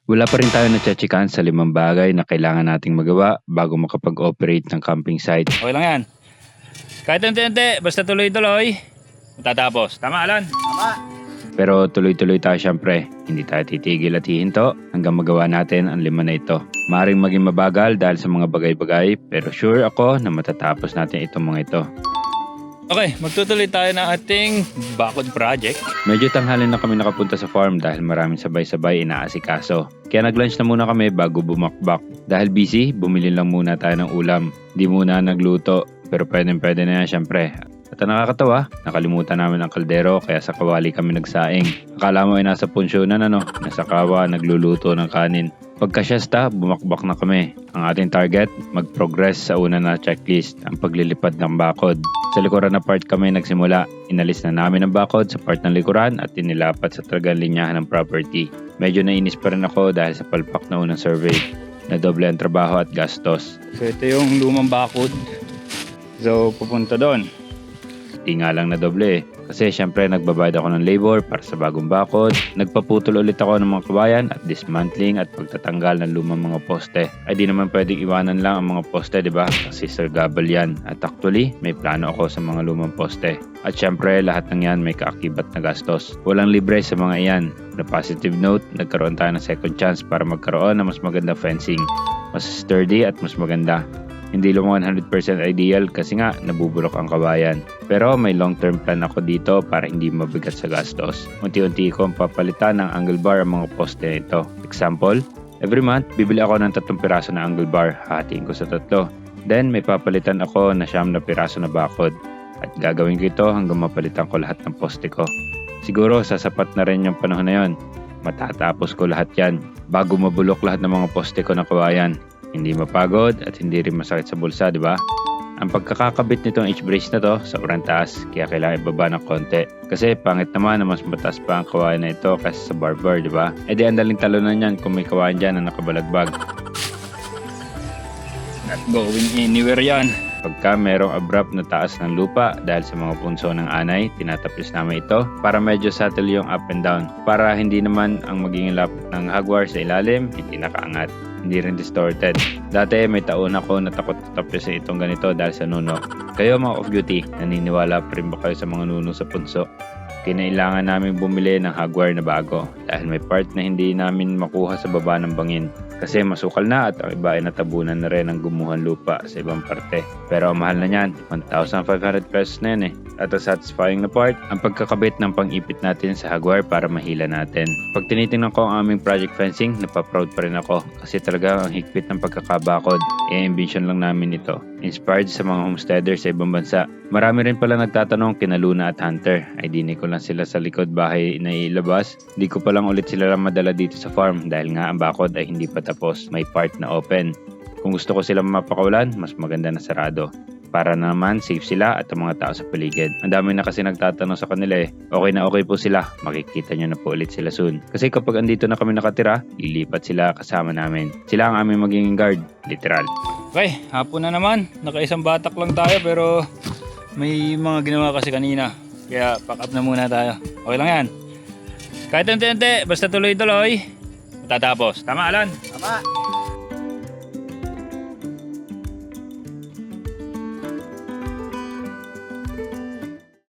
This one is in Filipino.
Wala pa rin tayo natsatsikan sa 5 bagay na kailangan nating magawa bago makapag-operate ng camping site. Okay lang yan. Kahit unti-unti, basta tuloy-tuloy, matatapos. Tama, Alan? Pero tuloy-tuloy tayo syempre. Hindi tayo titigil at hihinto hanggang magawa natin ang 5 na ito. Maring maging mabagal dahil sa mga bagay-bagay, pero sure ako na matatapos natin itong mga ito. Okay, magtutuloy tayo ng ating bakod project. Medyo tanghali na kami nakapunta sa farm dahil maraming sabay-sabay inaasikaso. Kaya nag-lunch na muna kami bago bumakbak. Dahil busy, bumili lang muna tayo ng ulam. Di muna nagluto, pero pwede na yan syempre. At ang nakakatawa, nakalimutan namin ang kaldero kaya sa kawali kami nagsaing. Akala mo ay nasa punsyonan nasa kawa nagluluto ng kanin. Pagka-siesta, bumakbak na kami. Ang ating target, mag-progress sa una na checklist, ang paglilipad ng bakod. Sa likuran na part kami nagsimula. Inalis na namin ang bakod sa part ng likuran at inilapat sa talagang linyahan ng property. Medyo nainis pa rin ako dahil sa palpak na unang survey. Nadoble ang trabaho at gastos. So ito yung lumang bakod. So pupunta doon. Di nga lang na doble kasi syempre nagbabayad ako ng labor para sa bagong bakod, nagpaputol ulit ako ng mga kawayan at dismantling at pagtatanggal ng lumang mga poste. Ay di naman pwedeng iwanan lang ang mga poste, di ba? Kasi surgabal yan. At actually, may plano ako sa mga lumang poste. At syempre, lahat ng yan may kaakibat na gastos. Walang libre sa mga iyan. Na positive note, nagkaroon tayo ng second chance para magkaroon ng mas maganda fencing. Mas sturdy at mas maganda. Hindi lang 100% ideal kasi nga nabubulok ang kawayan. Pero may long-term plan ako dito para hindi mabigat sa gastos. Unti-unti ko papalitan ng angle bar ang mga poste nito. Example, every month bibili ako ng 3 piraso na angle bar. Hahatiin ko sa 3. Then may papalitan ako na 9 na piraso na bakod. At gagawin ko ito hanggang mapalitan ko lahat ng poste ko. Siguro sasapat na rin yung panahon na yon. Matatapos ko lahat yan bago mabulok lahat ng mga poste ko na kawayan. Hindi mapagod at hindi rin masakit sa bulsa, di ba? Ang pagkakakabit nitong H-brace na to, sobrang taas, kaya kailangan ibaba ng konti. Kasi pangit naman na mas mataas pa ang kawayan na ito kaysa sa barber, di ba? E di ang daling talunan yan kung may kawayan dyan na nakabalagbag. Not going anywhere yan. Pagka merong abrupt na taas ng lupa dahil sa mga punso ng anay, tinatapos namin ito para medyo subtle yung up and down. Para hindi naman ang magiging lapot ng hagwar sa ilalim, hindi nakaangat. Hindi rin distorted. Dati may taon ako na takot tapusin itong ganito dahil sa nuno. Kayo mga off-duty, naniniwala pa rin ba kayo sa mga nuno sa punso? Kinailangan namin bumili ng hagwar na bago dahil may part na hindi namin makuha sa baba ng bangin. Kasi masukal na at ang iba ay natabunan na rin ng gumuhan lupa sa ibang parte. Pero ang mahal na niyan, 1,500 pesos na yan eh. At ang satisfying na part, ang pagkakabit ng pang-ipit natin sa hagwar para mahila natin. Pag tinitingnan ko ang aming project fencing, napaproud pa rin ako kasi talaga ang higpit ng pagkakabakod. I-envision lang namin ito. Inspired sa mga homesteaders sa ibang bansa. Marami rin pala nagtatanong kina Luna at Hunter. Ay dini ko lang sila sa likod bahay na ilabas. Di ko pa lang ulit sila lang madala dito sa farm dahil nga ang bakod ay hindi pa tapos. May part na open. Kung gusto ko sila mapakawalan, mas maganda na sarado. Para naman safe sila at ang mga tao sa paligid. Ang dami na kasi nagtatanong sa kanila eh. Okay na okay po sila. Makikita nyo na po ulit sila soon. Kasi kapag andito na kami nakatira, lilipat sila kasama namin. Sila ang aming magiging guard. Literal. Okay, hapon na naman. Nakaisang batak lang tayo pero may mga ginawa kasi kanina. Kaya pack up na muna tayo. Okay lang yan. Kahit unti-unti, basta tuloy-tuloy, matatapos. Tama, Alan? Tama.